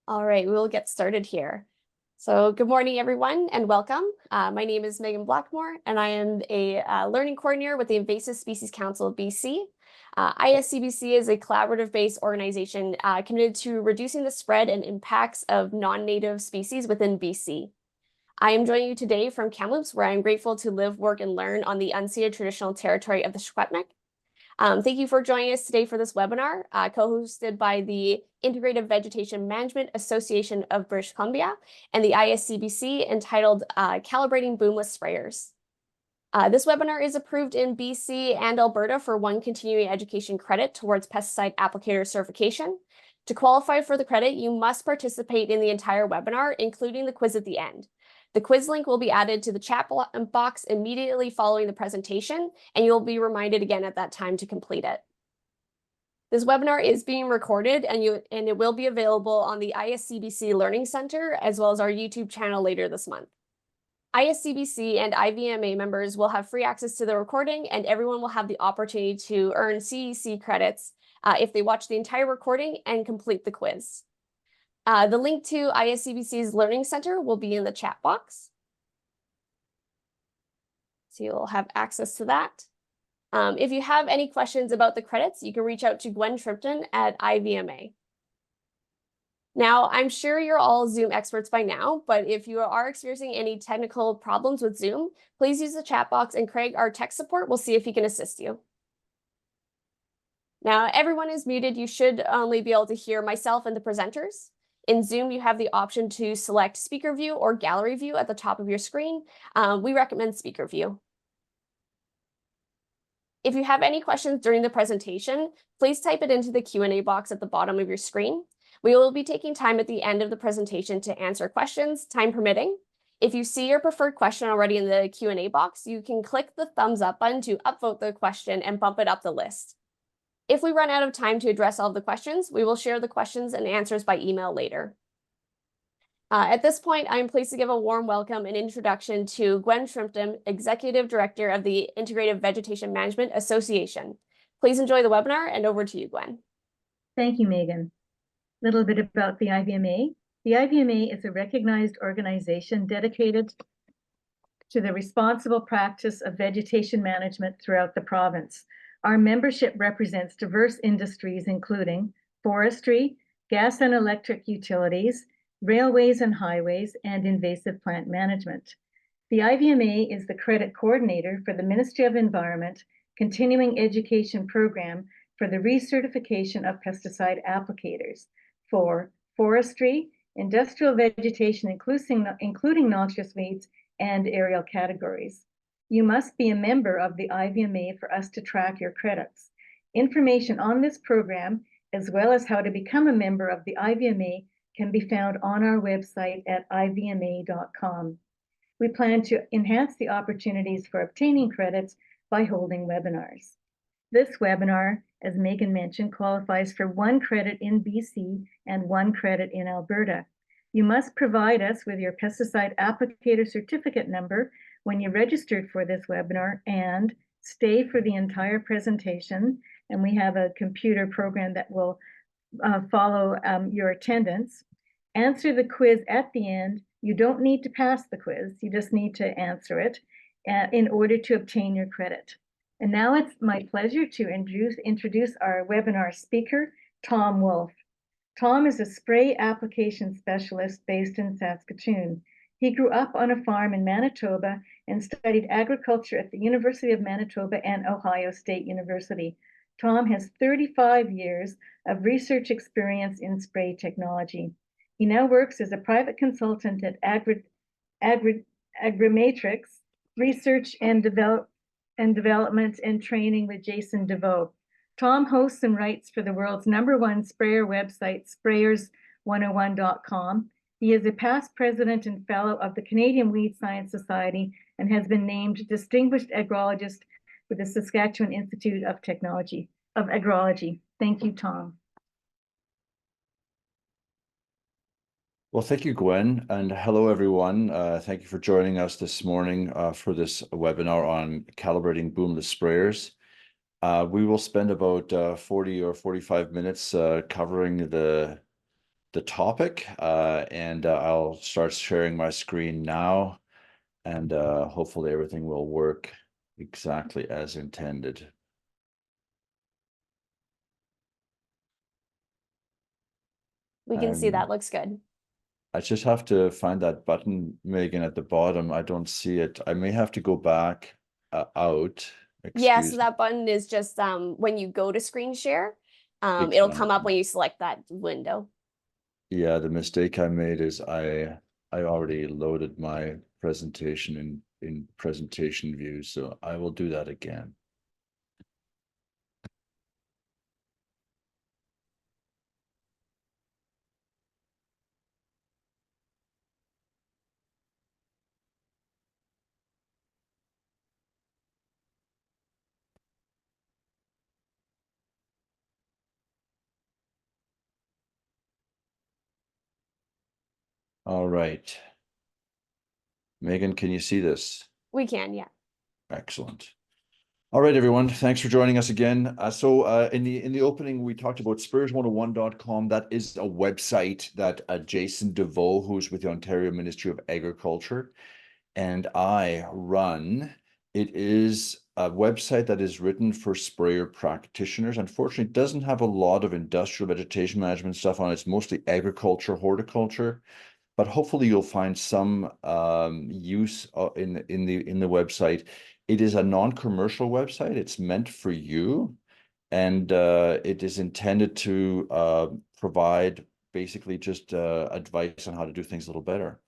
All right, we'll get started here. So good morning, everyone, and welcome. My name is Megan Blackmore, and I am a learning coordinator with the Invasive Species Council of BC. ISCBC is a collaborative-based organization committed to reducing the spread and impacts of non-native species within BC. I am joining you today from Kamloops, where I'm grateful to live, work, and learn on the unceded traditional territory of the Secwepemc. Thank you for joining us today for this webinar, co-hosted by the Integrative Vegetation Management Association of British Columbia and the ISCBC, entitled Calibrating Boomless Sprayers. This webinar is approved in BC and Alberta for 1 continuing education credit towards pesticide applicator certification. To qualify for the credit, you must participate in the entire webinar, including the quiz at the end. The quiz link will be added to the chat box immediately following the presentation, and you'll be reminded again at that time to complete it. This webinar is being recorded, and it will be available on the ISCBC Learning Center, as well as our YouTube channel later this month. ISCBC and IVMA members will have free access to the recording, and everyone will have the opportunity to earn CEC credits if they watch the entire recording and complete the quiz. The link to ISCBC's Learning Center will be in the chat box. So you'll have access to that. If you have any questions about the credits, you can reach out to Gwen Shrimpton at IVMA. Now, I'm sure you're all Zoom experts by now, but if you are experiencing any technical problems with Zoom, please use the chat box, and Craig, our tech support, will see if he can assist you. Now, everyone is muted. You should only be able to hear myself and the presenters. In Zoom, you have the option to select speaker view or gallery view at the top of your screen. We recommend speaker view. If you have any questions during the presentation, please type it into the Q&A box at the bottom of your screen. We will be taking time at the end of the presentation to answer questions, time permitting. If you see your preferred question already in the Q&A box, you can click the thumbs up button to upvote the question and bump it up the list. If we run out of time to address all of the questions, we will share the questions and answers by email later. At this point, I'm pleased to give a warm welcome and introduction to Gwen Shrimpton, Executive Director of the Integrative Vegetation Management Association. Please enjoy the webinar, and over to you, Gwen. Thank you, Megan. A little bit about the IVMA. The IVMA is a recognized organization dedicated to the responsible practice of vegetation management throughout the province. Our membership represents diverse industries, including forestry, gas and electric utilities, railways and highways, and invasive plant management. The IVMA is the credit coordinator for the Ministry of Environment continuing education program for the recertification of pesticide applicators for forestry, industrial vegetation, including noxious weeds, and aerial categories. You must be a member of the IVMA for us to track your credits. Information on this program, as well as how to become a member of the IVMA, can be found on our website at ivma.com. We plan to enhance the opportunities for obtaining credits by holding webinars. This webinar, as Megan mentioned, qualifies for 1 credit in BC and 1 credit in Alberta. You must provide us with your pesticide applicator certificate number when you registered for this webinar, and stay for the entire presentation. And we have a computer program that will follow your attendance. Answer the quiz at the end. You don't need to pass the quiz. You just need to answer it in order to obtain your credit. And now it's my pleasure to introduce our webinar speaker, Tom Wolf. Tom is a spray application specialist based in Saskatoon. He grew up on a farm in Manitoba and studied agriculture at the University of Manitoba and Ohio State University. Tom has 35 years of research experience in spray technology. He now works as a private consultant at Agrimetrix, research and development and training with Jason DeVoe. Tom hosts and writes for the world's #1 sprayer website, sprayers101.com. He is a past president and fellow of the Canadian Weed Science Society and has been named Distinguished Agrologist with the Saskatchewan Institute of Agrology. Thank you, Tom. Well, thank you, Gwen, and hello, everyone. Thank you for joining us this morning for this webinar on calibrating boomless sprayers. We will spend about 40 or 45 minutes covering the the topic, and I'll start sharing my screen now, and hopefully everything will work exactly as intended. We can see that looks good. I just have to find that button, Megan, at the bottom. I don't see it. I may have to go back out. Yeah, so Excuse me. that button is just when you go to screen share, it'll Exactly. come up when you select that window. Yeah, the mistake I made is I already loaded my presentation in presentation view, so I will do that again. All right. Megan, can you see this? We can, yeah. Excellent. All right, everyone. Thanks for joining us again. In the opening, we talked about sprayers101.com. That is a website that Jason DeVoe, who's with the Ontario Ministry of Agriculture, and I run. It is a website that is written for sprayer practitioners. Unfortunately, it doesn't have a lot of industrial vegetation management stuff on it. It's mostly agriculture, horticulture. But hopefully you'll find some use in the website. It is a non-commercial website. It's meant for you, and it is intended to provide basically just advice on how to do things a little better.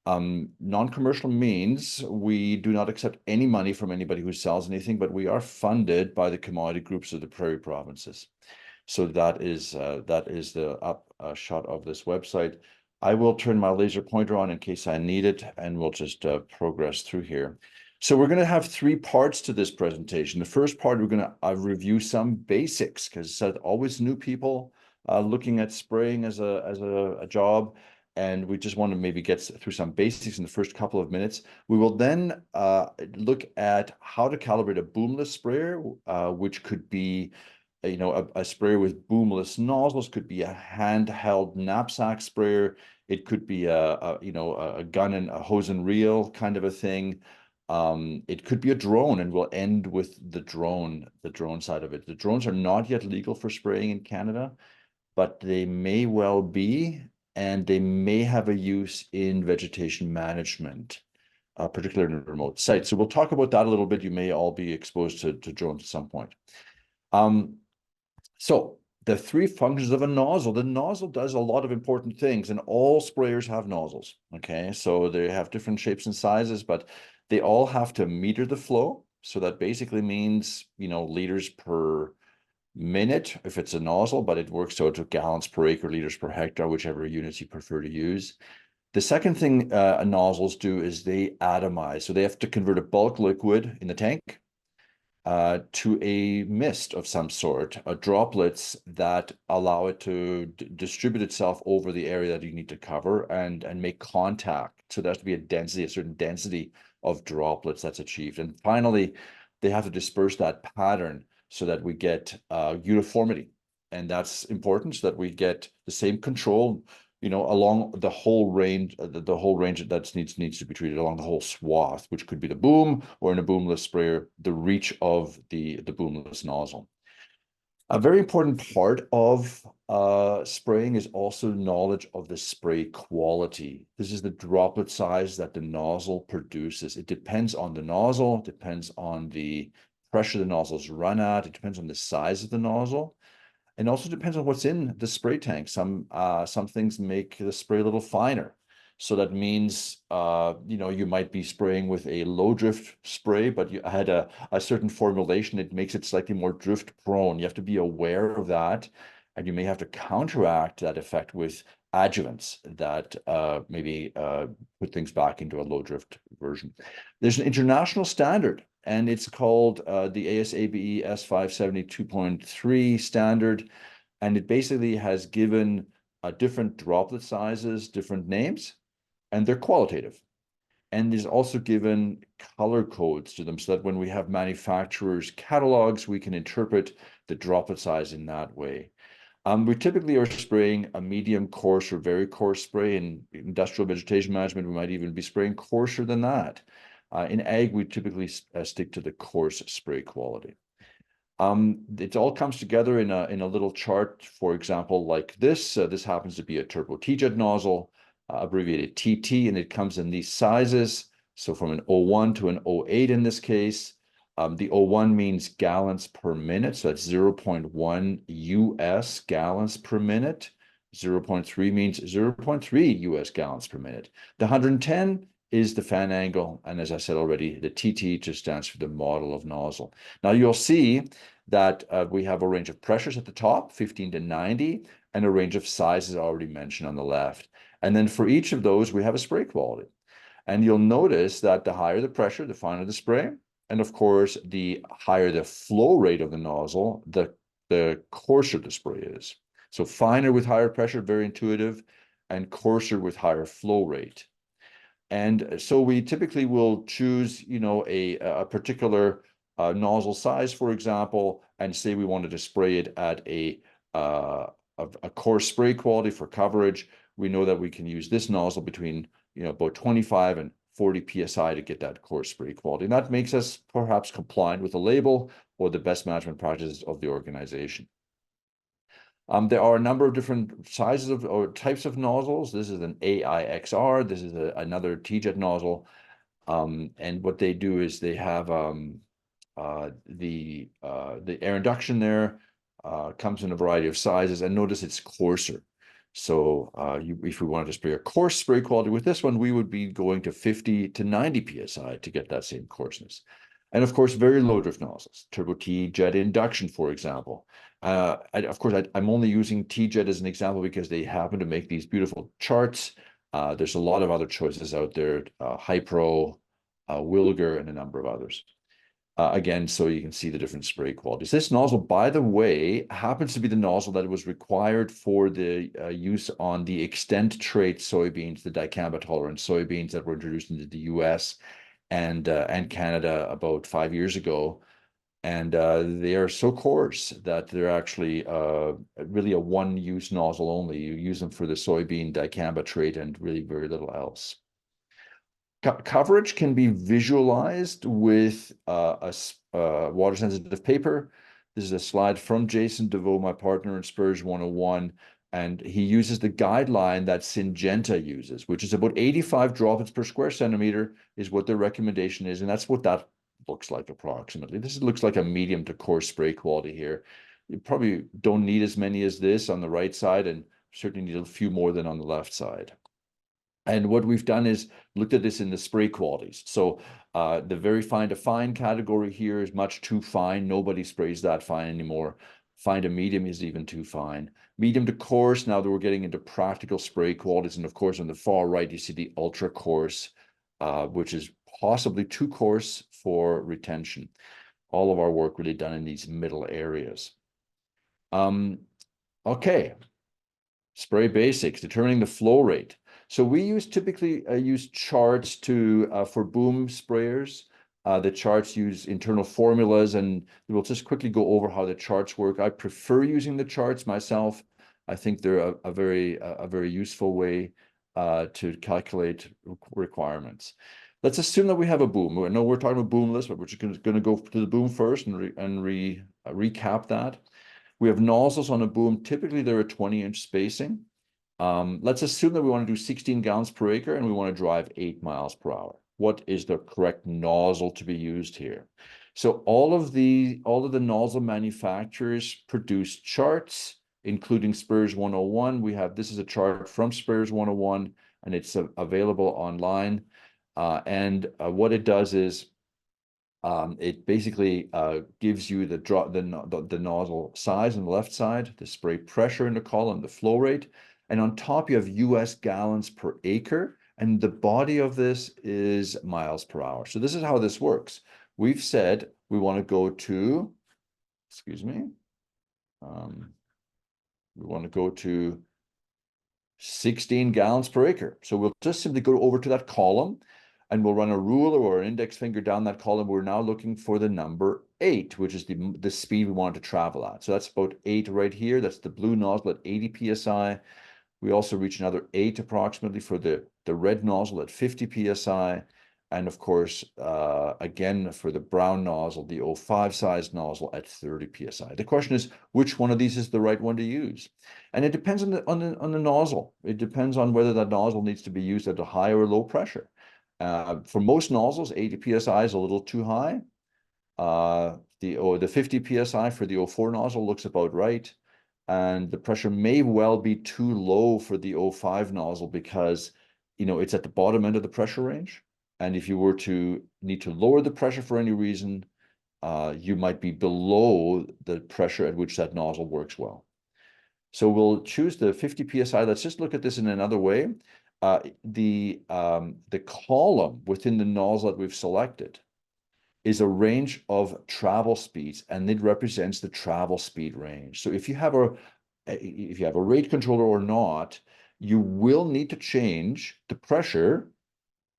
Non-commercial means we do not accept any money from anybody who sells anything, but we are funded by the commodity groups of the prairie provinces. So that is the shot of this website. I will turn my laser pointer on in case I need it, and we'll just progress through here. So we're going to have three parts to this presentation. The first part, we're going to review some basics, because always new people looking at spraying as a job, and we just want to maybe get through some basics in the first couple of minutes. We will then look at how to calibrate a boomless sprayer, which could be a sprayer with boomless nozzles, could be a handheld knapsack sprayer. It could be a gun and a hose and reel kind of a thing. It could be a drone, and we'll end with the drone side of it. The drones are not yet legal for spraying in Canada, but they may well be, and they may have a use in vegetation management, particularly in remote sites. So we'll talk about that a little bit. You may all be exposed to drones at some point. So the three functions of a nozzle. The nozzle does a lot of important things, and all sprayers have nozzles. Okay, so they have different shapes and sizes, but they all have to meter the flow. So that basically means, liters per minute if it's a nozzle, but it works out to gallons per acre, liters per hectare, whichever units you prefer to use. The second thing nozzles do is they atomize. So they have to convert a bulk liquid in the tank to a mist of some sort, droplets that allow it to distribute itself over the area that you need to cover and make contact. So there has to be a certain density of droplets that's achieved. And finally, they have to disperse that pattern so that we get uniformity. And that's important, so that we get the same control, along the whole range, the whole range that needs to be treated along the whole swath, which could be the boom, or in a boomless sprayer, the reach of the boomless nozzle. A very important part of spraying is also knowledge of the spray quality. This is the droplet size that the nozzle produces. It depends on the nozzle, it depends on the pressure the nozzles run at, it depends on the size of the nozzle. And also depends on what's in the spray tank. Some things make the spray a little finer. So that means, you might be spraying with a low drift spray, but you had a certain formulation. It makes it slightly more drift prone. You have to be aware of that. And you may have to counteract that effect with adjuvants that maybe put things back into a low drift version. There's an international standard, and it's called the ISCBC S570 2.3 standard. And it basically has given different droplet sizes, different names, and they're qualitative. And there's also given color codes to them, so that when we have manufacturers' catalogs, we can interpret the droplet size in that way. We typically are spraying a medium coarse or very coarse spray. In industrial vegetation management, we might even be spraying coarser than that. In ag, we typically stick to the coarse spray quality. It all comes together in a little chart, for example, like this. This happens to be a turbo TJET nozzle, abbreviated TT, and it comes in these sizes. So from an 01 to an 08 in this case. The 01 means gallons per minute, so that's 0.1 US gallons per minute. 0.3 means 0.3 US gallons per minute. The 110 is the fan angle, and as I said already, the TT just stands for the model of nozzle. Now you'll see that we have a range of pressures at the top, 15 to 90, and a range of sizes already mentioned on the left. And then for each of those, we have a spray quality. And you'll notice that the higher the pressure, the finer the spray. And of course, the higher the flow rate of the nozzle, the coarser the spray is. So finer with higher pressure, very intuitive, and coarser with higher flow rate. And so we typically will choose, a particular nozzle size, for example, and say we wanted to spray it at a coarse spray quality for coverage. We know that we can use this nozzle between about 25 and 40 psi to get that coarse spray quality. And that makes us perhaps compliant with the label or the best management practices of the organization. There are a number of different sizes or types of nozzles. This is an AIXR. This is another TJET nozzle. And what they do is they have the air induction there comes in a variety of sizes, and notice it's coarser. So if we wanted to spray a coarse spray quality with this one, we would be going to 50 to 90 psi to get that same coarseness. And of course, very low drift nozzles, turbo TJET induction, for example. Of course, I'm only using TJET as an example because they happen to make these beautiful charts. There's a lot of other choices out there, Hypro, Wilger, and a number of others. Again, so you can see the different spray qualities. This nozzle, by the way, happens to be the nozzle that was required for the use on the extent trait soybeans, the dicamba tolerant soybeans that were introduced into the US and Canada about 5 years ago. And they are so coarse that they're actually really a one-use nozzle only. You use them for the soybean dicamba trait and really very little else. Coverage can be visualized with a water-sensitive paper. This is a slide from Jason DeVoe, my partner in Spurs 101, and he uses the guideline that Syngenta uses, which is about 85 droplets per square centimeter is what their recommendation is, and that's what that looks like approximately. This looks like a medium to coarse spray quality here. You probably don't need as many as this on the right side, and certainly need a few more than on the left side. And what we've done is looked at this in the spray qualities. So the very fine to fine category here is much too fine. Nobody sprays that fine anymore. Fine to medium is even too fine. Medium to coarse, now that we're getting into practical spray qualities. And of course, on the far right, you see the ultra coarse, which is possibly too coarse for retention. All of our work really done in these middle areas. Okay, spray basics, determining the flow rate. So we typically use charts for boom sprayers. The charts use internal formulas, and we'll just quickly go over how the charts work. I prefer using the charts myself. I think they're a very useful way to calculate requirements. Let's assume that we have a boom. I know we're talking about Boomless, but we're just going to go to the boom first and recap that. We have nozzles on a boom. Typically, they're a 20-inch spacing. Let's assume that we want to do 16 gallons per acre and we want to drive 8 miles per hour. What is the correct nozzle to be used here? So all of the nozzle manufacturers produce charts, including Spurs 101. This is a chart from Spurs 101, and it's available online. What it does is it basically gives you the nozzle size on the left side, the spray pressure in the column, the flow rate, and on top you have US gallons per acre, and the body of this is miles per hour. So this is how this works. We've said we want to go to, we want to go to 16 gallons per acre. So we'll just simply go over to that column and we'll run a ruler or an index finger down that column. We're now looking for the number 8, which is the speed we want to travel at. So that's about 8 right here. That's the blue nozzle at 80 psi. We also reach another 8 approximately for the red nozzle at 50 psi. And of course, again, for the brown nozzle, the 05 size nozzle at 30 psi. The question is, which one of these is the right one to use? And it depends on the nozzle. It depends on whether that nozzle needs to be used at a high or low pressure. For most nozzles, 80 psi is a little too high. The 50 psi for the 04 nozzle looks about right. And the pressure may well be too low for the 05 nozzle because, it's at the bottom end of the pressure range. And if you were to need to lower the pressure for any reason, you might be below the pressure at which that nozzle works well. So we'll choose the 50 psi. Let's just look at this in another way. The column within the nozzle that we've selected is a range of travel speeds, and it represents the travel speed range. So if you have a rate controller or not, you will need to change the pressure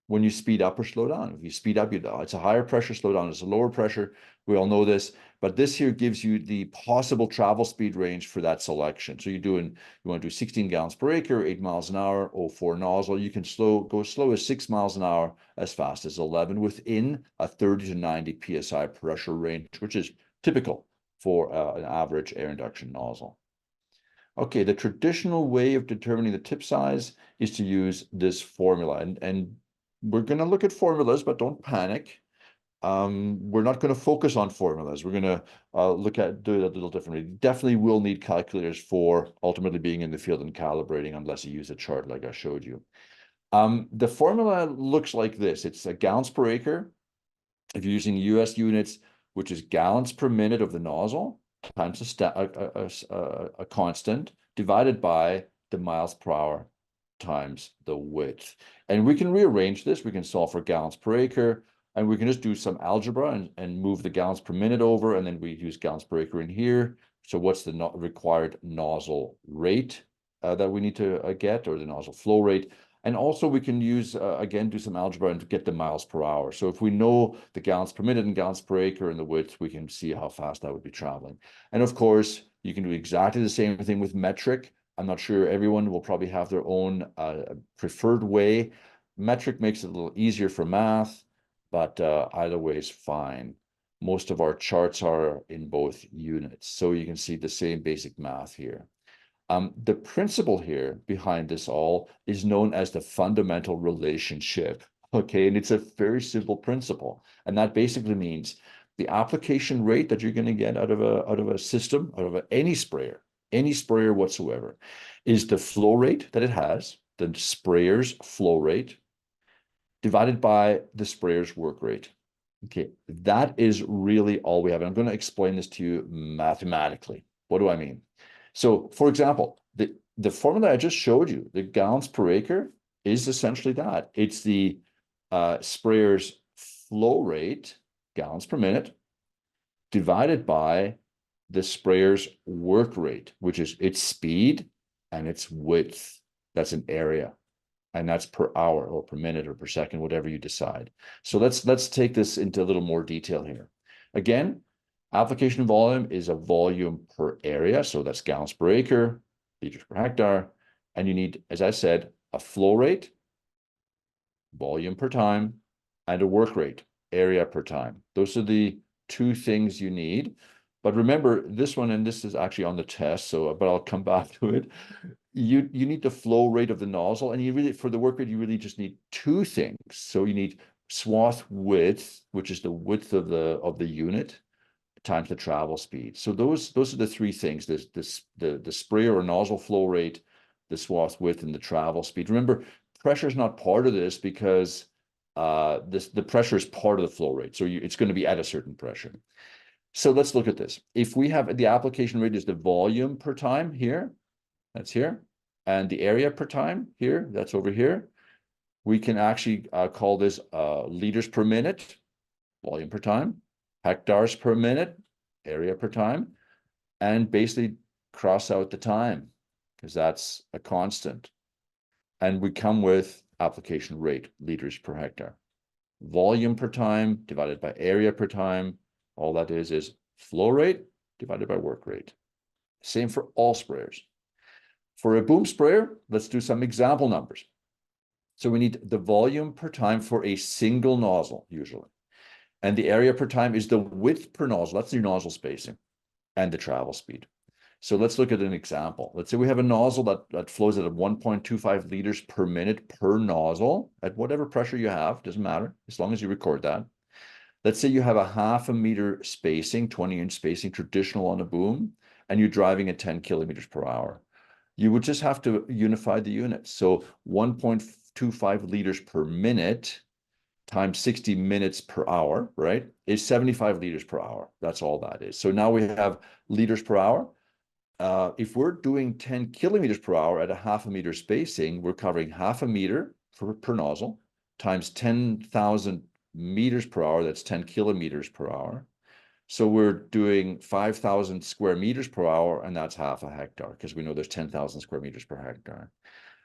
when you speed up or slow down. If you speed up, it's a higher pressure, slow down, it's a lower pressure. We all know this, but this here gives you the possible travel speed range for that selection. So you want to do 16 gallons per acre, 8 miles an hour, 04 nozzle. You can go as slow as 6 miles an hour, as fast as 11 within a 30 to 90 psi pressure range, which is typical for an average air induction nozzle. Okay, the traditional way of determining the tip size is to use this formula, and we're going to look at formulas, but don't panic. We're not going to focus on formulas. We're going to do it a little differently. Definitely will need calculators for ultimately being in the field and calibrating, unless you use a chart like I showed you. The formula looks like this. It's a gallons per acre. If you're using US units, which is gallons per minute of the nozzle times a constant divided by the miles per hour times the width. And we can rearrange this. We can solve for gallons per acre, and we can just do some algebra and move the gallons per minute over, and then we use gallons per acre in here. So what's the required nozzle rate that we need to get, or the nozzle flow rate? And also we can use, again, do some algebra and get the miles per hour. So if we know the gallons per minute and gallons per acre and the width, we can see how fast that would be traveling. And of course, you can do exactly the same thing with metric. I'm not sure everyone will probably have their own preferred way. Metric makes it a little easier for math, but either way is fine. Most of our charts are in both units, so you can see the same basic math here. The principle here behind this all is known as the fundamental relationship, okay? And it's a very simple principle. And that basically means the application rate that you're going to get out of a system, out of any sprayer whatsoever, is the flow rate that it has, the sprayer's flow rate, divided by the sprayer's work rate. Okay, that is really all we have. And I'm going to explain this to you mathematically. What do I mean? So, for example, the formula I just showed you, the gallons per acre, is essentially that. It's the sprayer's flow rate, gallons per minute, divided by the sprayer's work rate, which is its speed and its width. That's an area. And that's per hour or per minute or per second, whatever you decide. So let's take this into a little more detail here. Again, application volume is a volume per area. So that's gallons per acre, liters per hectare. And you need, as I said, a flow rate, volume per time, and a work rate, area per time. Those are the two things you need. But remember this one, and this is actually on the test, but I'll come back to it. You need the flow rate of the nozzle, and you really, for the work rate, you really just need two things. So you need swath width, which is the width of the unit, times the travel speed. So those are the three things: the sprayer or nozzle flow rate, the swath width, and the travel speed. Remember, pressure is not part of this because the pressure is part of the flow rate. So it's going to be at a certain pressure. So let's look at this. If we have the application rate is the volume per time here, that's here, and the area per time here, that's over here, we can actually call this liters per minute, volume per time, hectares per minute, area per time, and basically cross out the time because that's a constant. And we come with application rate, liters per hectare. Volume per time divided by area per time All that is flow rate divided by work rate. Same for all sprayers. For a boom sprayer, let's do some example numbers. So we need the volume per time for a single nozzle, usually. And the area per time is the width per nozzle. That's your nozzle spacing and the travel speed. So let's look at an example. Let's say we have a nozzle that flows at 1.25 liters per minute per nozzle at whatever pressure you have, doesn't matter, as long as you record that. Let's say you have a 0.5 meter spacing, 20-inch spacing, traditional on a boom, and you're driving at 10 kilometers per hour. You would just have to unify the units. So 1.25 liters per minute times 60 minutes per hour, right, is 75 liters per hour. That's all that is. So now we have liters per hour. If we're doing 10 kilometers per hour at a 0.5 meter spacing, we're covering 0.5 meter per nozzle times 10,000 meters per hour. That's 10 kilometers per hour. So we're doing 5,000 square meters per hour, and that's 0.5 hectare, because we know there's 10,000 square meters per hectare.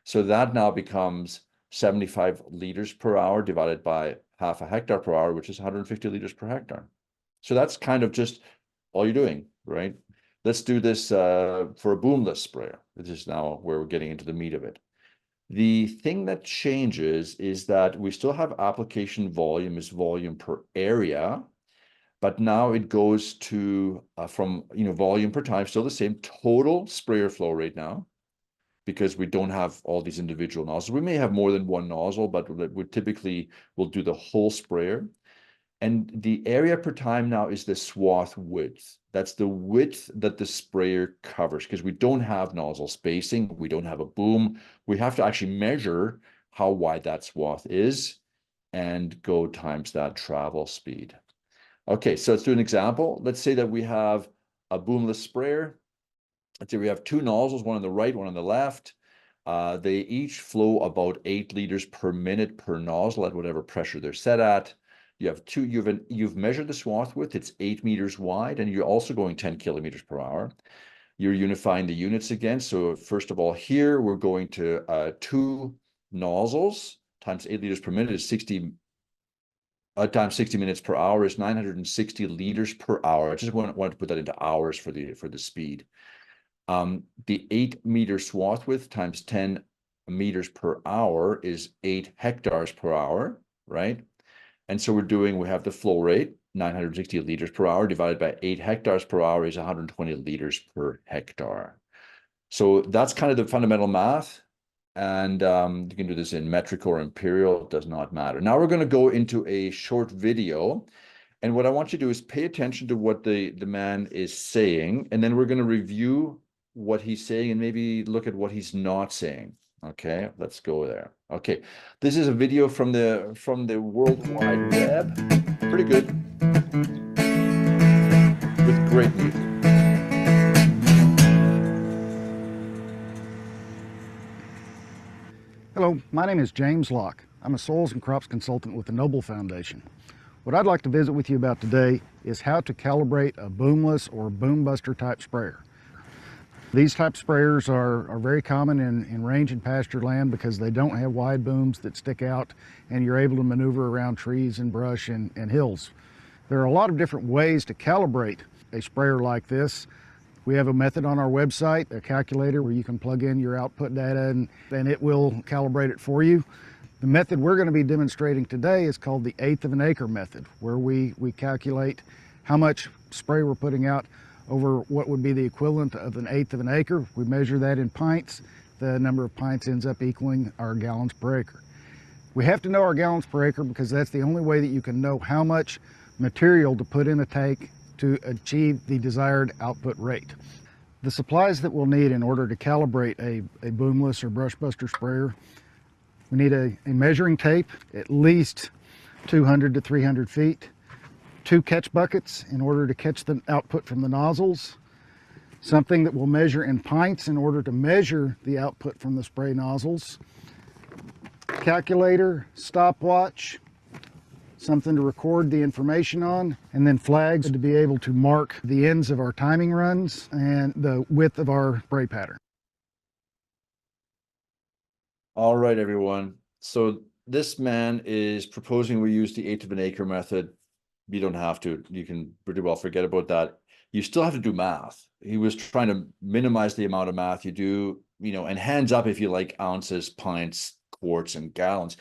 So that now becomes 75 liters per hour divided by 0.5 hectare per hour, which is 150 liters per hectare. So that's kind of just all you're doing, right? Let's do this for a boomless sprayer. This is now where we're getting into the meat of it. The thing that changes is that we still have application volume is volume per area, but now it goes to from volume per time, still the same total sprayer flow rate now, because we don't have all these individual nozzles. We may have more than one nozzle, but we typically will do the whole sprayer. And the area per time now is the swath width. That's the width that the sprayer covers, because we don't have nozzle spacing. We don't have a boom. We have to actually measure how wide that swath is and go times that travel speed. Okay, so let's do an example. Let's say that we have a boomless sprayer. Let's say we have two nozzles, one on the right, one on the left. They each flow about 8 liters per minute per nozzle at whatever pressure they're set at. You have two, you've measured the swath width, it's 8 meters wide, and you're also going 10 kilometers per hour. You're unifying the units again. So first of all, here we're going to 2 nozzles times 8 liters per minute is 60 times 60 minutes per hour is 960 liters per hour. I just wanted to put that into hours for the speed. The 8 meter swath width times 10 meters per hour is 8 hectares per hour, right? And so we have the flow rate, 960 liters per hour divided by 8 hectares per hour is 120 liters per hectare. So that's kind of the fundamental math. And you can do this in metric or imperial, it does not matter. Now we're going to go into a short video. And what I want you to do is pay attention to what the man is saying. And then we're going to review what he's saying and maybe look at what he's not saying. Okay, let's go there. Okay, this is a video from the World Wide Web. Pretty good. With great music. Hello, my name is James Locke. I'm a soils and crops consultant with the Noble Foundation. What I'd like to visit with you about today is how to calibrate a boomless or boom buster type sprayer. These type sprayers are very common in range and pasture land because they don't have wide booms that stick out and you're able to maneuver around trees and brush and hills. There are a lot of different ways to calibrate a sprayer like this. We have a method on our website, a calculator where you can plug in your output data and it will calibrate it for you. The method we're going to be demonstrating today is called the 1/8 of an acre method, where we calculate how much spray we're putting out over what would be the equivalent of 1/8 of an acre. We measure that in pints. The number of pints ends up equaling our gallons per acre. We have to know our gallons per acre because that's the only way that you can know how much material to put in a tank to achieve the desired output rate. The supplies that we'll need in order to calibrate a boomless or brush buster sprayer: we need a measuring tape, at least 200 to 300 feet, 2 catch buckets in order to catch the output from the nozzles, something that will measure in pints in order to measure the output from the spray nozzles, calculator, stopwatch, something to record the information on, and then flags to be able to mark the ends of our timing runs and the width of our spray pattern. All right, everyone. So this man is proposing we use the 1/8 of an acre method. you don't have to, you can pretty well forget about that. You still have to do math. He was trying to minimize the amount of math you do, you know, and hands up if you like ounces, pints, quarts, and gallons.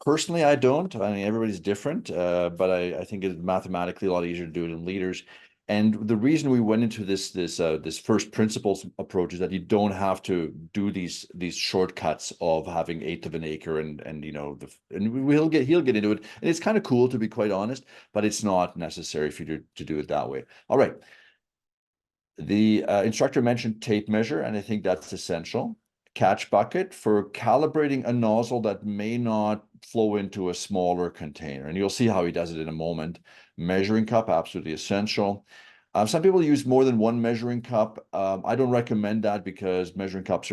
Personally, I don't. I mean, everybody's different, but I think it's mathematically a lot easier to do it in liters. And the reason we went into this first principles approach is that you don't have to do these shortcuts of having eighth of an acre and you know he'll get into it. And it's kind of cool, to be quite honest, but it's not necessary for you to do it that way. All right. The instructor mentioned tape measure, and I think that's essential. Catch bucket for calibrating a nozzle that may not flow into a smaller container. And you'll see how he does it in a moment. Measuring cup, absolutely essential. Some people use more than one measuring cup. I don't recommend that because measuring cups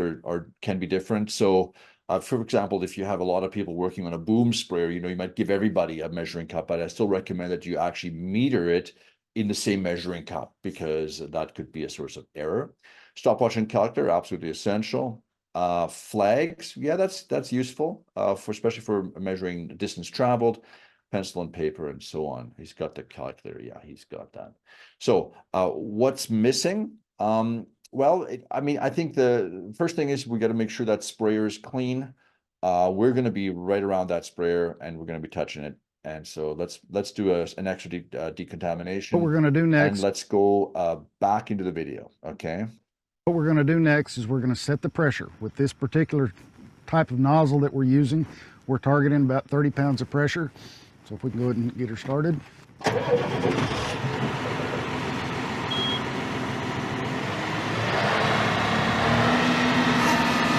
can be different. So for example, if you have a lot of people working on a boom sprayer, you know, you might give everybody a measuring cup, but I still recommend that you actually meter it in the same measuring cup, because that could be a source of error. Stopwatch and calculator, absolutely essential. Flags, yeah, that's useful especially for measuring distance traveled. Pencil and paper and so on. He's got the calculator. Yeah, he's got that. So what's missing? Well, I mean, I think the first thing is we got to make sure that sprayer is clean. We're going to be right around that sprayer and we're going to be touching it. And so let's do an extra decontamination. What we're going to do next. And let's go back into the video. Okay. What we're going to do next is we're going to set the pressure. With this particular type of nozzle that we're using, we're targeting about 30 pounds of pressure. So if we can go ahead and get her started.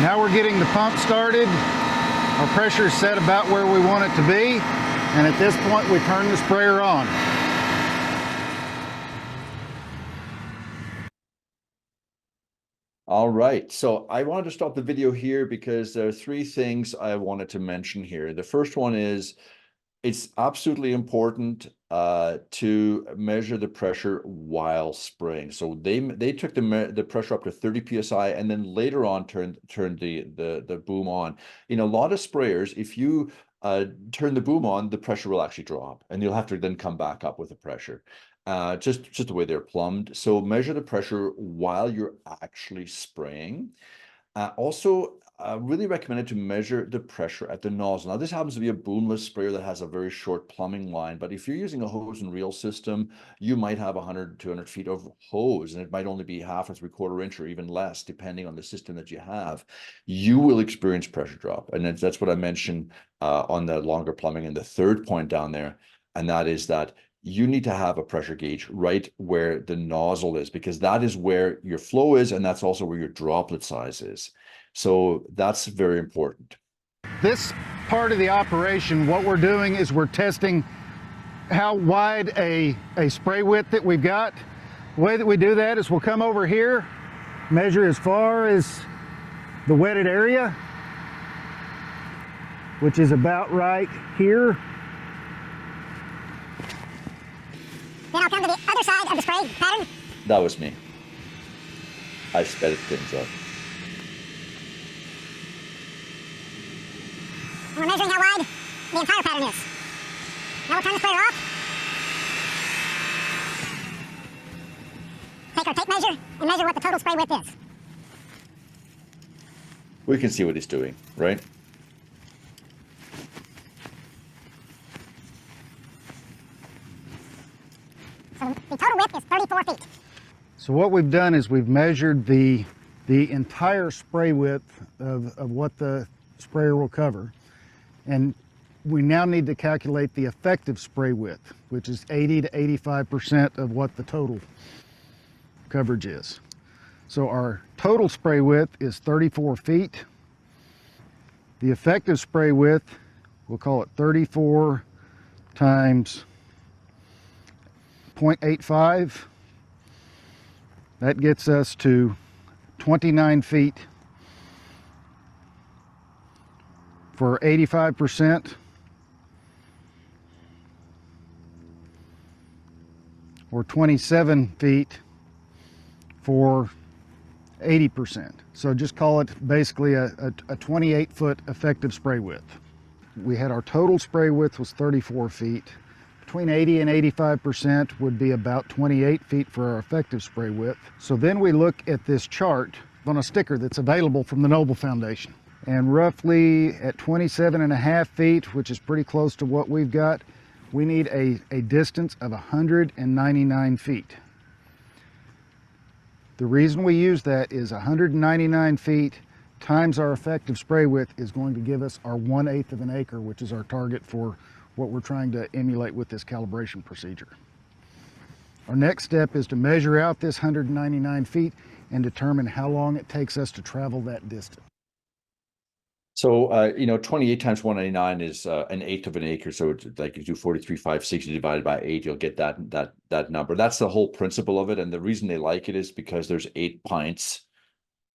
Now we're getting the pump started. Our pressure is set about where we want it to be. And at this point, we turn the sprayer on. All right, so I wanted to stop the video here because there are three things I wanted to mention here. The first one is it's absolutely important to measure the pressure while spraying. So they took the pressure up to 30 psi and then later on turned the boom on. In a lot of sprayers, if you turn the boom on, the pressure will actually drop, and you'll have to then come back up with the pressure. Just the way they're plumbed. So measure the pressure while you're actually spraying. Also, really recommended to measure the pressure at the nozzle. Now, this happens to be a boomless sprayer that has a very short plumbing line, but if you're using a hose and reel system, you might have 100, 200 feet of hose, and it might only be half or 3/4 inch or even less, depending on the system that you have. You will experience pressure drop, and that's what I mentioned on the longer plumbing and the third point down there, and that is that you need to have a pressure gauge right where the nozzle is, because that is where your flow is, and that's also where your droplet size is. So that's very important. This part of the operation, what we're doing is we're testing how wide a spray width that we've got. The way that we do that is we'll come over here, measure as far as the wetted area, which is about right here. Then I'll come to the other side of the spray pattern. That was me. I sped things up. And we're measuring how wide the entire pattern is. Now we'll turn the sprayer off. Take our tape measure and measure what the total spray width is. We can see what he's doing, right? So the total width is 34 feet. So what we've done is we've measured the entire spray width of what the sprayer will cover. And we now need to calculate the effective spray width, which is 80 to 85% of what the total coverage is. So our total spray width is 34 feet. The effective spray width, we'll call it 34 times 0.85. That gets us to 29 feet for 85%, or 27 feet for 80%. So just call it basically a 28-foot effective spray width. We had our total spray width was 34 feet. Between 80 and 85% would be about 28 feet for our effective spray width. So then we look at this chart on a sticker that's available from the Noble Foundation. And roughly at 27.5 feet, which is pretty close to what we've got, we need a distance of 199 feet. The reason we use that is 199 feet times our effective spray width is going to give us our 1/8 of an acre, which is our target for what we're trying to emulate with this calibration procedure. Our next step is to measure out this 199 feet and determine how long it takes us to travel that distance. So, 28 times 199 is an eighth of an acre. So it's like you do 43,560 divided by 8, you'll get that number. That's the whole principle of it. And the reason they like it is because there's 8 pints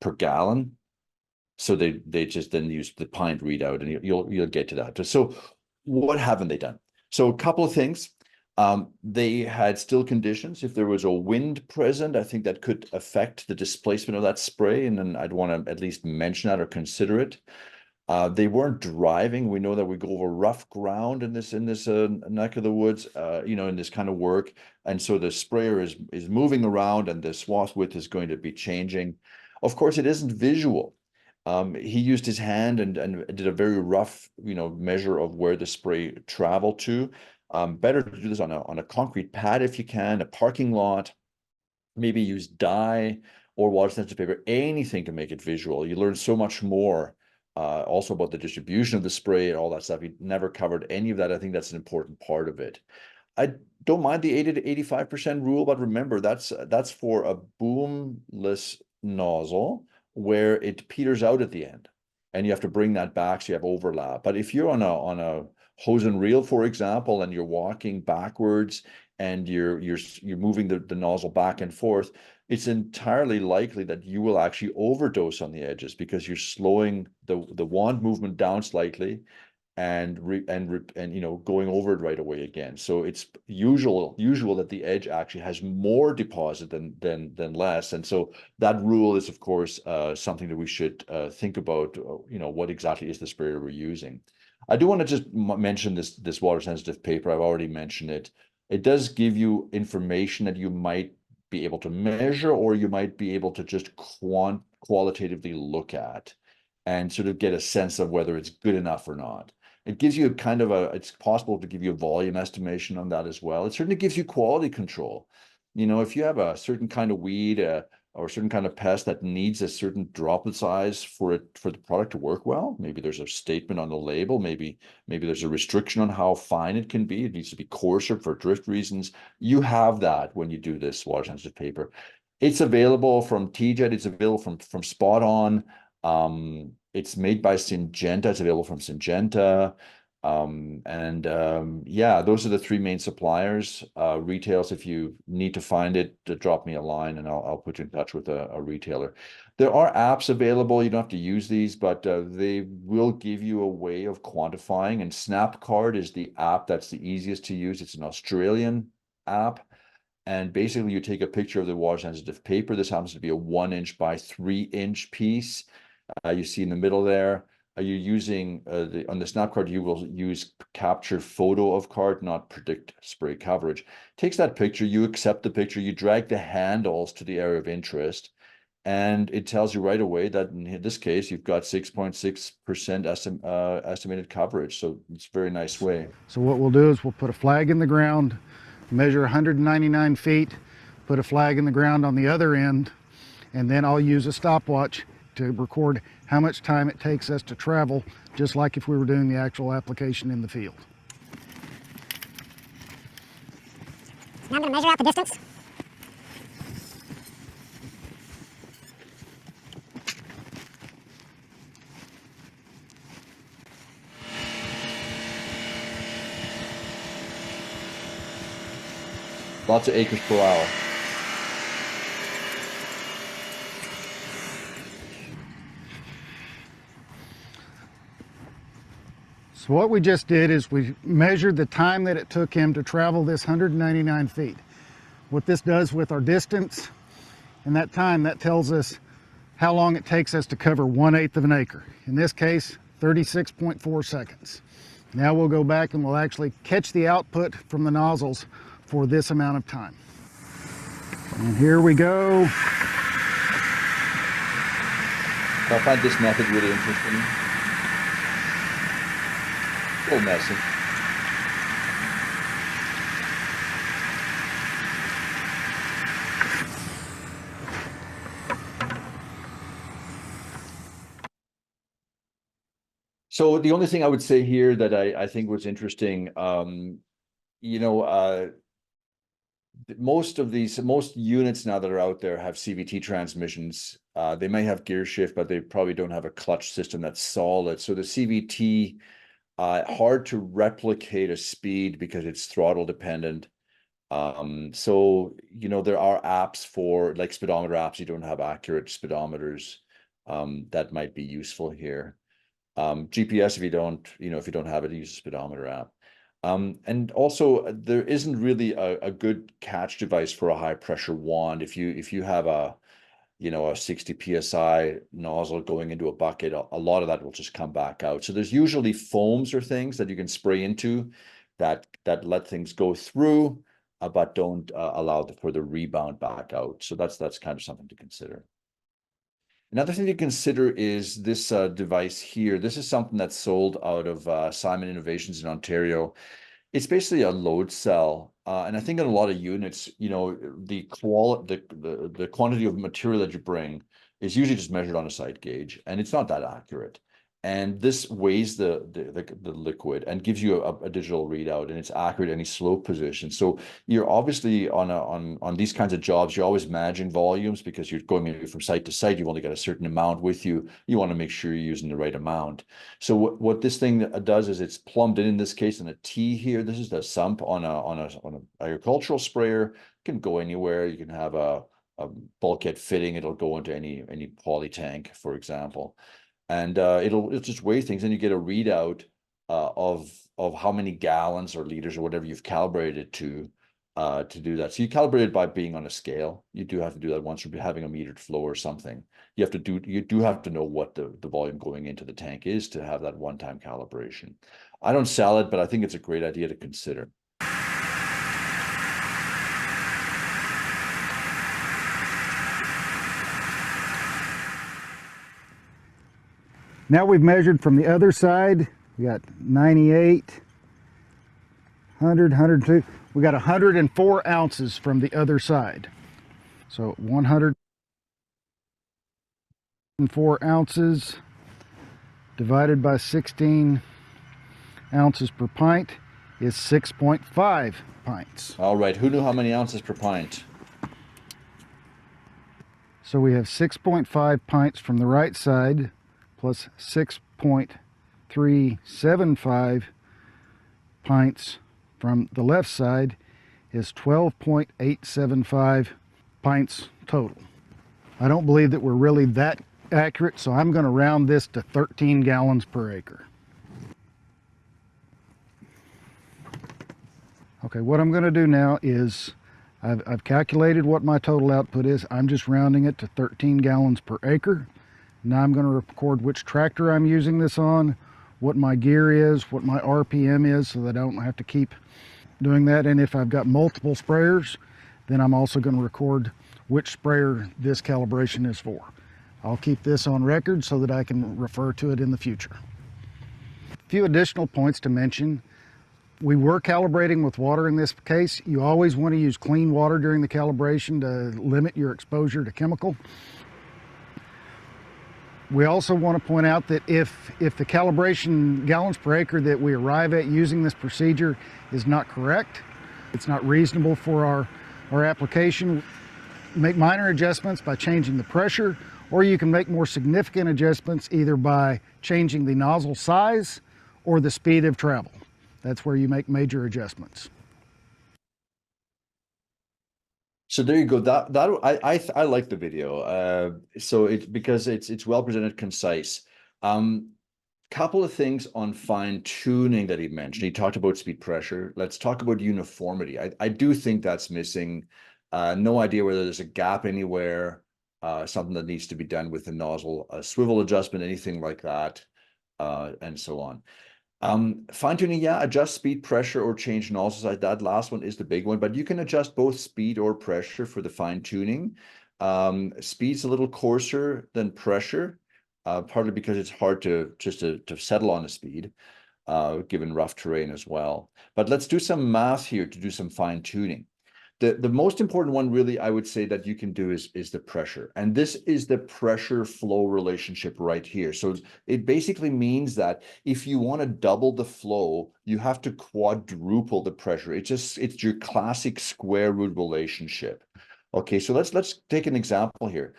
per gallon. So they just then use the pint readout, and you'll get to that. So what haven't they done? So a couple of things. They had still conditions. If there was a wind present, I think that could affect the displacement of that spray, and then I'd want to at least mention that or consider it. They weren't driving. We know that we go over rough ground in this neck of the woods, in this kind of work, and so the sprayer is moving around, and the swath width is going to be changing. Of course, it isn't visual. He used his hand and did a very rough, measure of where the spray traveled to. Better to do this on a concrete pad if you can, a parking lot. Maybe use dye or water-sensitive paper, anything to make it visual. You learn so much more. Also about the distribution of the spray and all that stuff. We never covered any of that. I think that's an important part of it. I don't mind the 80 to 85% rule, but remember that's for a boomless nozzle where it peters out at the end, and you have to bring that back so you have overlap. But if you're on a hose and reel, for example, and you're walking backwards and you're moving the nozzle back and forth, it's entirely likely that you will actually overdose on the edges because you're slowing the wand movement down slightly and going over it right away again. So it's usual that the edge actually has more deposit than less. And so that rule is, of course, something that we should think about. What exactly is the sprayer we're using? I do want to just mention this water sensitive paper. I've already mentioned it. It does give you information that you might be able to measure, or you might be able to just qualitatively look at and sort of get a sense of whether it's good enough or not. It gives you it's possible to give you a volume estimation on that as well. It certainly gives you quality control. If you have a certain kind of weed or a certain kind of pest that needs a certain droplet size for the product to work well, maybe there's a statement on the label, maybe there's a restriction on how fine it can be. It needs to be coarser for drift reasons. You have that when you do this water sensitive paper. It's available from TJET. It's available from Spot On. It's made by Syngenta. It's available from Syngenta. Those are the 3 main suppliers. Retails, if you need to find it, drop me a line and I'll put you in touch with a retailer. There are apps available. You don't have to use these, but they will give you a way of quantifying, and SnapCard is the app that's the easiest to use. It's an Australian app. And basically you take a picture of the water sensitive paper. This happens to be a 1-inch by 3-inch piece. You see in the middle there. You're using on the snap card, you will use capture photo of card, not predict spray coverage. Takes that picture, you accept the picture, you drag the handles to the area of interest, and it tells you right away that in this case, you've got 6.6% estimated coverage. So it's a very nice way. So what we'll do is we'll put a flag in the ground, measure 199 feet, put a flag in the ground on the other end, and then I'll use a stopwatch to record how much time it takes us to travel, just like if we were doing the actual application in the field. Now I'm going to measure out the distance. Lots of acres per hour. So what we just did is we measured the time that it took him to travel this 199 feet. What this does with our distance and that time, that tells us how long it takes us to cover 1/8 of an acre. In this case, 36.4 seconds. Now we'll go back and we'll actually catch the output from the nozzles for this amount of time. And here we go. I find this method really interesting. A little messy. So the only thing I would say here that I think was interesting, most units now that are out there have CVT transmissions. They may have gear shift, but they probably don't have a clutch system that's solid. So the CVT, hard to replicate a speed because it's throttle dependent. So, there are apps for like speedometer apps. You don't have accurate speedometers. That might be useful here. GPS, if you don't have it, use a speedometer app. And also there isn't really a good catch device for a high pressure wand. If you have a 60 psi nozzle going into a bucket, a lot of that will just come back out. So there's usually foams or things that you can spray into that let things go through, but don't allow for the rebound back out. So that's kind of something to consider. Another thing to consider is this device here. This is something that's sold out of Simon Innovations in Ontario. It's basically a load cell, and I think in a lot of units, the quantity of material that you bring is usually just measured on a site gauge, and it's not that accurate. And this weighs the liquid and gives you a digital readout, and it's accurate at any slope position. So you're obviously on these kinds of jobs, you're always managing volumes because you're going from site to site. You've only got a certain amount with you. You want to make sure you're using the right amount. So what this thing does is it's plumbed in this case in a T here. This is the sump on an agricultural sprayer. It can go anywhere. You can have a bulkhead fitting. It'll go into any poly tank, for example. And it'll just weigh things, and you get a readout of how many gallons or liters or whatever you've calibrated to do that. So you calibrate it by being on a scale. You do have to do that once you're having a metered flow or something. You do have to know what the volume going into the tank is to have that one-time calibration. I don't sell it, but I think it's a great idea to consider. Now we've measured from the other side. We got 98, 100, 102. We got 104 ounces from the other side. So 104 ounces divided by 16 ounces per pint is 6.5 pints. All right, who knew how many ounces per pint? So we have 6.5 pints from the right side, plus 6.375 pints from the left side is 12.875 pints total. I don't believe that we're really that accurate, so I'm going to round this to 13 gallons per acre. Okay, what I'm going to do now is I've calculated what my total output is. I'm just rounding it to 13 gallons per acre. Now I'm going to record which tractor I'm using this on, what my gear is, what my RPM is, so that I don't have to keep doing that. And if I've got multiple sprayers, then I'm also going to record which sprayer this calibration is for. I'll keep this on record so that I can refer to it in the future. A few additional points to mention. We were calibrating with water in this case. You always want to use clean water during the calibration to limit your exposure to chemical. We also want to point out that if the calibration gallons per acre that we arrive at using this procedure is not correct, it's not reasonable for our application, make minor adjustments by changing the pressure, or you can make more significant adjustments either by changing the nozzle size or the speed of travel. That's where you make major adjustments. So there you go. I like the video. Because it's well presented, concise. Couple of things on fine tuning that he mentioned. He talked about speed pressure. Let's talk about uniformity. I do think that's missing. No idea whether there's a gap anywhere. Something that needs to be done with the nozzle, a swivel adjustment, anything like that, and so on. Fine tuning, yeah, adjust speed, pressure, or change nozzles. That last one is the big one, but you can adjust both speed or pressure for the fine tuning. Speed's a little coarser than pressure, partly because it's hard to settle on a speed, given rough terrain as well. But let's do some math here to do some fine tuning. The most important one, really, I would say that you can do is the pressure. And this is the pressure flow relationship right here. So it basically means that if you want to double the flow, you have to quadruple the pressure. It's your classic square root relationship. Okay, so let's take an example here.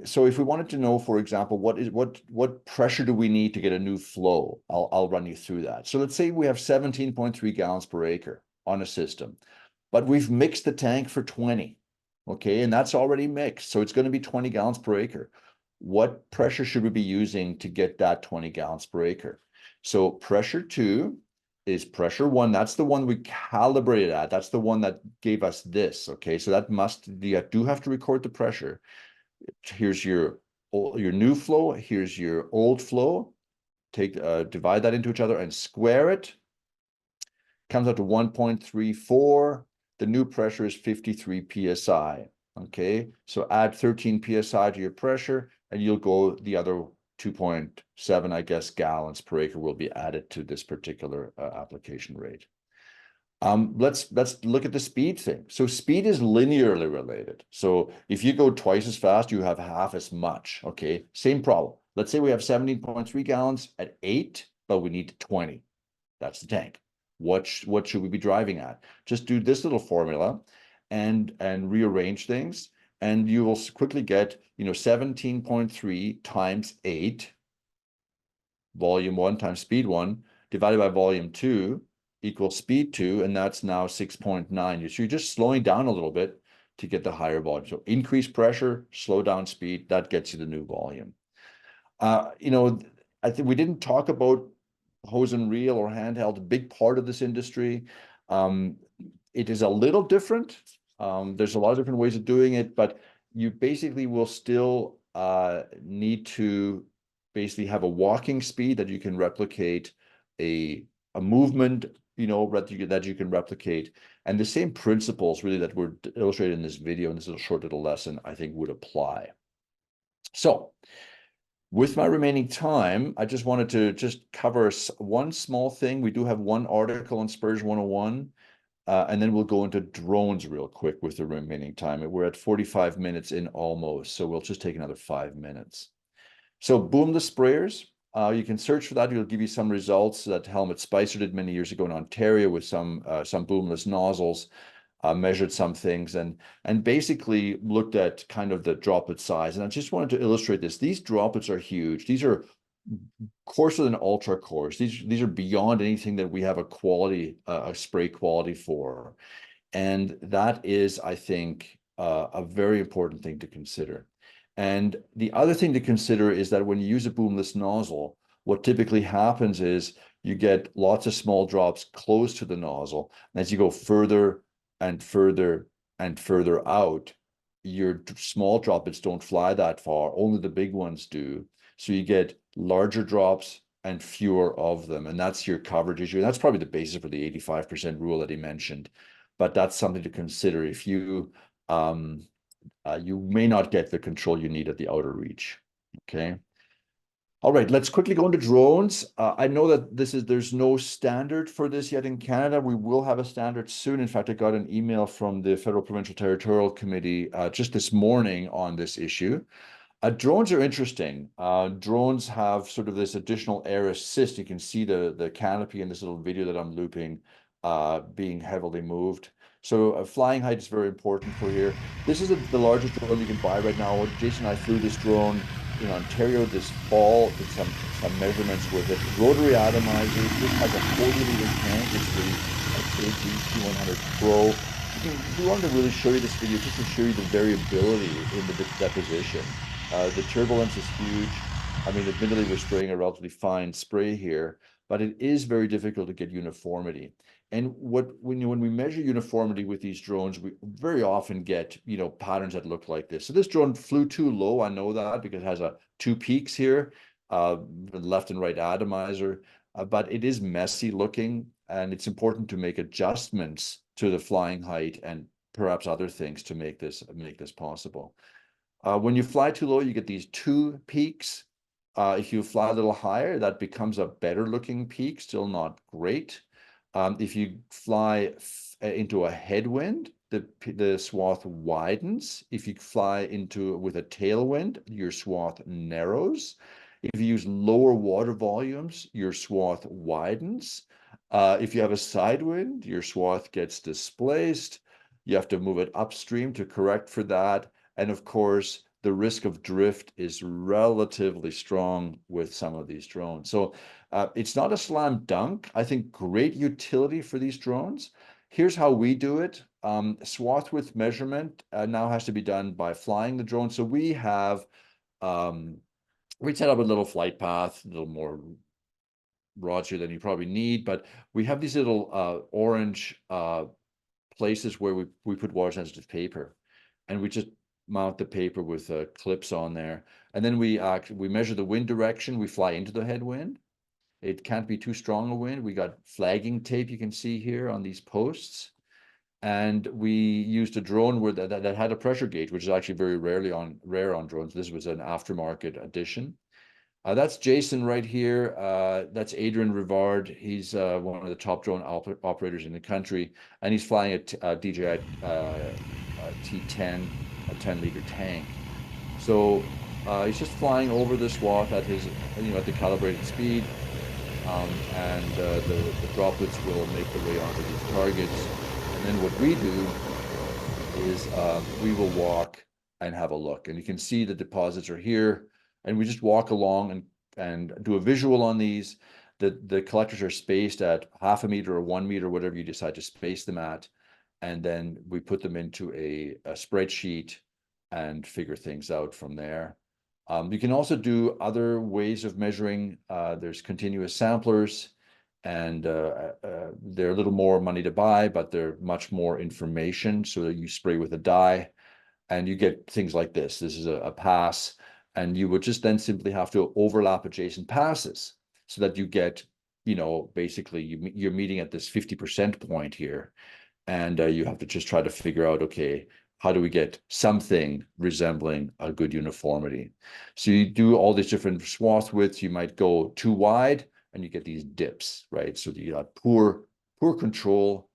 So if we wanted to know, for example, what pressure do we need to get a new flow? I'll run you through that. So let's say we have 17.3 gallons per acre on a system, but we've mixed the tank for 20, okay? And that's already mixed, so it's going to be 20 gallons per acre. What pressure should we be using to get that 20 gallons per acre? So pressure 2 is pressure 1. That's the one we calibrated at. That's the one that gave us this, okay? So you do have to record the pressure. Here's your new flow. Here's your old flow. Divide that into each other and square it. Comes out to 1.34. The new pressure is 53 psi. Okay, so add 13 psi to your pressure, and you'll go the other 2.7, I guess, gallons per acre will be added to this particular application rate. Let's look at the speed thing. So speed is linearly related. So if you go twice as fast, you have half as much. Okay, same problem. Let's say we have 17.3 gallons at 8, but we need 20. That's the tank. What should we be driving at? Just do this little formula and rearrange things, and you will quickly get, 17.3 times 8, volume 1 times speed 1, divided by volume 2 equals speed 2, and that's now 6.9. So you're just slowing down a little bit to get the higher volume. So increase pressure, slow down speed, that gets you the new volume. I think we didn't talk about hose and reel or handheld, a big part of this industry. It is a little different. There's a lot of different ways of doing it, but you basically will still need to basically have a walking speed that you can replicate, a movement, that you can replicate. And the same principles really that were illustrated in this video, in this little short little lesson, I think would apply. So with my remaining time, I just wanted to cover one small thing. We do have one article on Sprayers 101, and then we'll go into drones real quick with the remaining time. We're at 45 minutes in almost, so we'll just take another 5 minutes. So Boomless sprayers, you can search for that. It'll give you some results that Helmut Spicer did many years ago in Ontario with some Boomless nozzles. Measured some things and basically looked at kind of the droplet size. And I just wanted to illustrate this. These droplets are huge. These are coarser than ultra coarse. These are beyond anything that we have a spray quality for. And that is, I think, a very important thing to consider. And the other thing to consider is that when you use a Boomless nozzle, what typically happens is you get lots of small drops close to the nozzle. And as you go further and further and further out, your small droplets don't fly that far, only the big ones do. So you get larger drops and fewer of them, and that's your coverage issue. And that's probably the basis for the 85% rule that he mentioned. But that's something to consider if you may not get the control you need at the outer reach. Okay. All right, let's quickly go into drones. I know that there's no standard for this yet in Canada. We will have a standard soon. In fact, I got an email from the Federal Provincial Territorial Committee just this morning on this issue. Drones are interesting. Drones have sort of this additional air assist. You can see the canopy in this little video that I'm looping being heavily moved. So flying height is very important for here. This is the largest drone you can buy right now. Jason and I flew this drone in Ontario this fall, did some measurements with it. Rotary atomizer. This has a 40-liter tank. It's the AG-T100 Pro. We wanted to really show you this video just to show you the variability in the deposition. The turbulence is huge. I mean, admittedly, we're spraying a relatively fine spray here, but it is very difficult to get uniformity. And when we measure uniformity with these drones, we very often get, patterns that look like this. So this drone flew too low. I know that because it has two peaks here, the left and right atomizer. but it is messy looking, and it's important to make adjustments to the flying height and perhaps other things to make this possible. When you fly too low, you get these two peaks. If you fly a little higher, that becomes a better looking peak, still not great. If you fly into a headwind, the swath widens. If you fly with a tailwind, your swath narrows. If you use lower water volumes, your swath widens. If you have a side wind, your swath gets displaced. You have to move it upstream to correct for that. And of course, the risk of drift is relatively strong with some of these drones. So it's not a slam dunk. I think great utility for these drones. Here's how we do it. Swath width measurement now has to be done by flying the drone. So we have, we set up a little flight path, a little more raunchier than you probably need, but we have these little orange places where we put water sensitive paper, and we just mount the paper with clips on there. And then we measure the wind direction. We fly into the headwind. It can't be too strong a wind. We got flagging tape you can see here on these posts. And we used a drone that had a pressure gauge, which is actually very rare on drones. This was an aftermarket addition. That's Jason right here. That's Adrian Rivard. He's one of the top drone operators in the country, and he's flying a DJI T10, a 10-liter tank. So he's just flying over the swath at his, at the calibrated speed, and the droplets will make their way onto these targets. And then what we do is we will walk and have a look, and you can see the deposits are here. And we just walk along and do a visual on these. The collectors are spaced at 0.5 meter or 1 meter, whatever you decide to space them at. And then we put them into a spreadsheet and figure things out from there. You can also do other ways of measuring. There's continuous samplers, and they're a little more money to buy, but they're much more information. So that you spray with a dye and you get things like this. This is a pass. And you would just then simply have to overlap adjacent passes so that you get, basically you're meeting at this 50% point here. And you have to just try to figure out, okay, how do we get something resembling a good uniformity? So you do all these different swath widths. You might go too wide and you get these dips, right? So you got poor control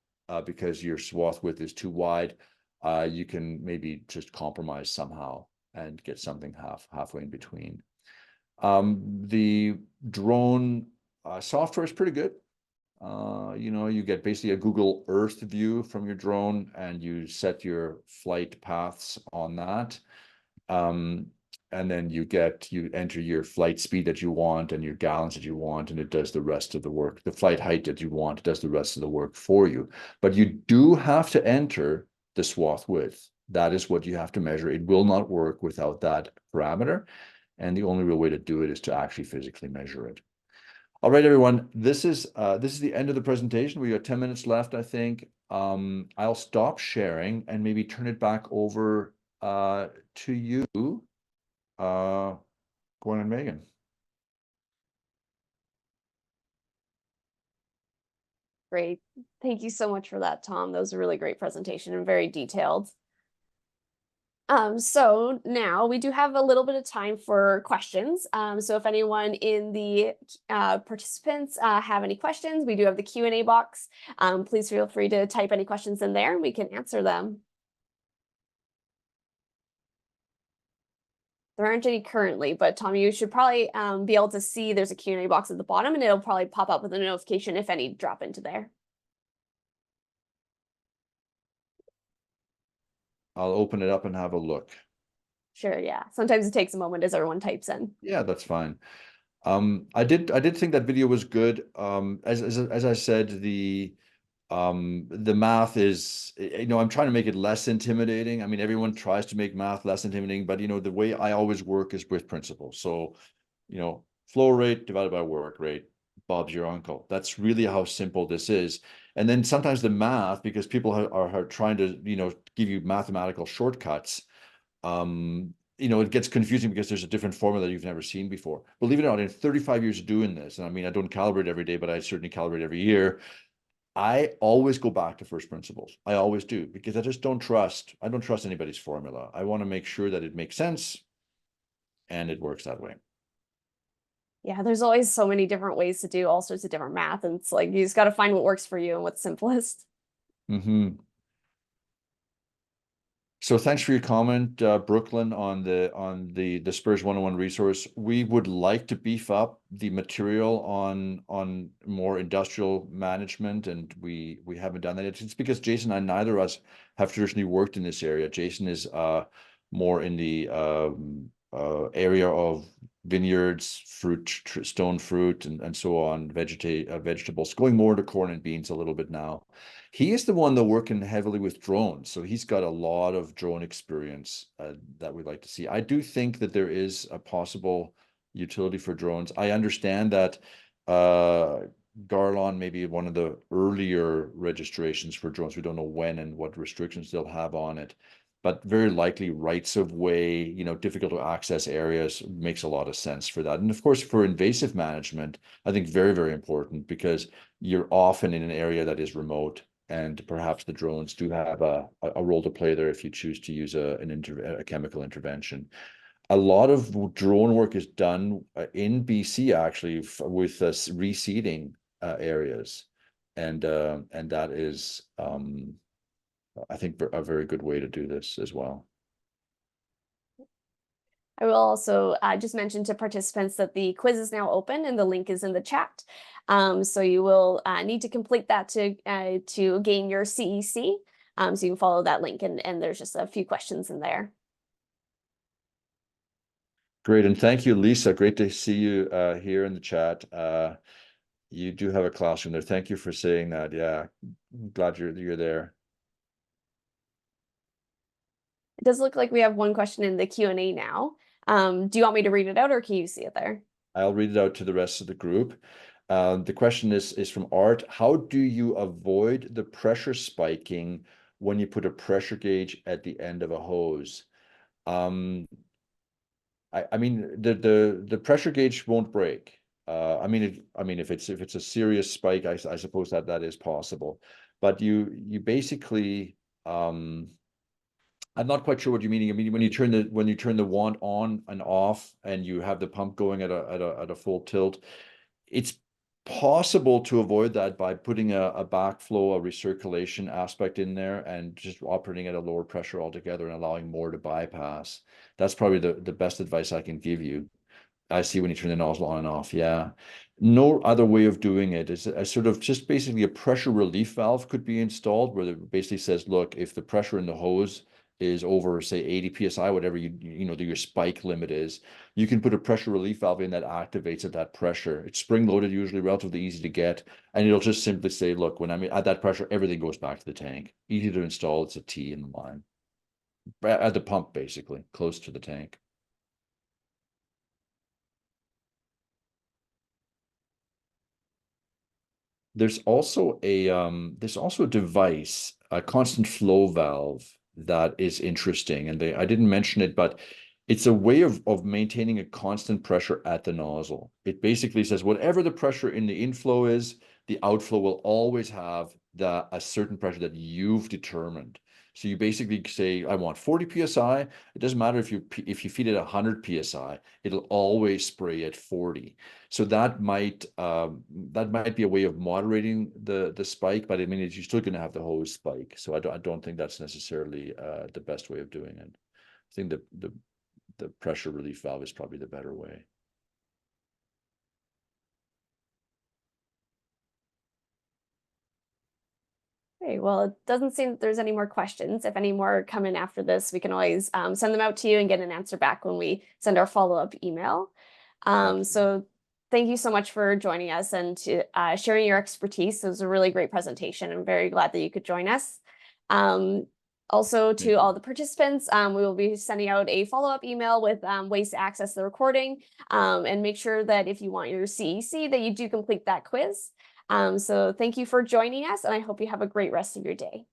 because your swath width is too wide. You can maybe just compromise somehow and get something halfway in between. The drone software is pretty good. You get basically a Google Earth view from your drone, and you set your flight paths on that. And then you enter your flight speed that you want and your gallons that you want, and it does the rest of the work. The flight height that you want does the rest of the work for you. But you do have to enter the swath width. That is what you have to measure. It will not work without that parameter. And the only real way to do it is to actually physically measure it. All right, everyone, this is the end of the presentation. We got 10 minutes left, I think. I'll stop sharing and maybe turn it back over to you, Gwen and Megan. Great. Thank you so much for that, Tom. That was a really great presentation and very detailed. So now we do have a little bit of time for questions. So if anyone in the participants have any questions, we do have the Q&A box. Please feel free to type any questions in there and we can answer them. There aren't any currently, but Tom, you should probably be able to see there's a Q&A box at the bottom, and it'll probably pop up with a notification if any drop into there. I'll open it up and have a look. Sure, yeah. Sometimes it takes a moment as everyone types in. Yeah, that's fine. I did think that video was good. As I said, the math is, I'm trying to make it less intimidating. I mean, everyone tries to make math less intimidating, but the way I always work is with principles. So, flow rate divided by work rate, Bob's your uncle. That's really how simple this is. And then sometimes the math, because people are trying to, give you mathematical shortcuts, you know, it gets confusing because there's a different formula that you've never seen before. Believe it or not, in 35 years of doing this, and I mean, I don't calibrate every day, but I certainly calibrate every year. I always go back to first principles. I always do, because I just don't trust anybody's formula. I want to make sure that it makes sense and it works that way. Yeah, there's always so many different ways to do all sorts of different math. And it's like, you just got to find what works for you and what's simplest. Mm-hmm. So thanks for your comment, Brooklyn, on the Spurs 101 resource. We would like to beef up the material on more industrial management, and we haven't done that. It's because Jason and I, neither of us have traditionally worked in this area. Jason is more in the area of vineyards, fruit, stone fruit, and so on, vegetables, going more to corn and beans a little bit now. He is the one that working heavily with drones, so he's got a lot of drone experience that we'd like to see. I do think that there is a possible utility for drones. I understand that Garlon may be one of the earlier registrations for drones. We don't know when and what restrictions they'll have on it, but very likely rights of way, you know, difficult to access areas makes a lot of sense for that. And of course, for invasive management, I think very, very important, because you're often in an area that is remote, and perhaps the drones do have a role to play there if you choose to use a chemical intervention. A lot of drone work is done in BC actually with reseeding areas, and that is I think a very good way to do this as well. I will also just mention to participants that the quiz is now open and the link is in the chat. So you will need to complete that to gain your CEC. So you can follow that link, and there's just a few questions in there. Great, and thank you, Lisa. Great to see you here in the chat. You do have a classroom there. Thank you for saying that. Yeah, I'm glad you're there. It does look like we have one question in the Q&A now. Do you want me to read it out, or can you see it there? I'll read it out to the rest of the group. The question is from Art. How do you avoid the pressure spiking when you put a pressure gauge at the end of a hose? I mean, the pressure gauge won't break. I mean, if it's a serious spike, I suppose that is possible. But you basically, I'm not quite sure what you're meaning. I mean, when you turn the wand on and off, and you have the pump going at a full tilt, it's possible to avoid that by putting a backflow, a recirculation aspect in there, and just operating at a lower pressure altogether and allowing more to bypass. That's probably the best advice I can give you. I see when you turn the nozzle on and off. Yeah. No other way of doing it is a sort of just basically a pressure relief valve could be installed, where it basically says, look, if the pressure in the hose is over, say, 80 psi, whatever you know your spike limit is, you can put a pressure relief valve in that activates at that pressure. It's spring loaded, usually relatively easy to get, and it'll just simply say, look, when I'm at that pressure, everything goes back to the tank. Easy to install. It's a T in the line at the pump, basically close to the tank. There's also a device, a constant flow valve, that is interesting, and I didn't mention it, but it's a way of maintaining a constant pressure at the nozzle. It basically says whatever the pressure in the inflow is, the outflow will always have a certain pressure that you've determined. So you basically say, I want 40 psi. It doesn't matter if you feed it 100 psi, it'll always spray at 40. So that might be a way of moderating the spike, but I mean, you're still going to have the hose spike. So I don't think that's necessarily the best way of doing it. I think the pressure relief valve is probably the better way. Okay, well, it doesn't seem that there's any more questions. If any more come in after this, we can always send them out to you and get an answer back when we send our follow-up email. So thank you so much for joining us and sharing your expertise. It was a really great presentation. I'm very glad that you could join us. Also, to all the participants, we will be sending out a follow-up email with ways to access the recording, and make sure that if you want your CEC, that you do complete that quiz. So thank you for joining us, and I hope you have a great rest of your day.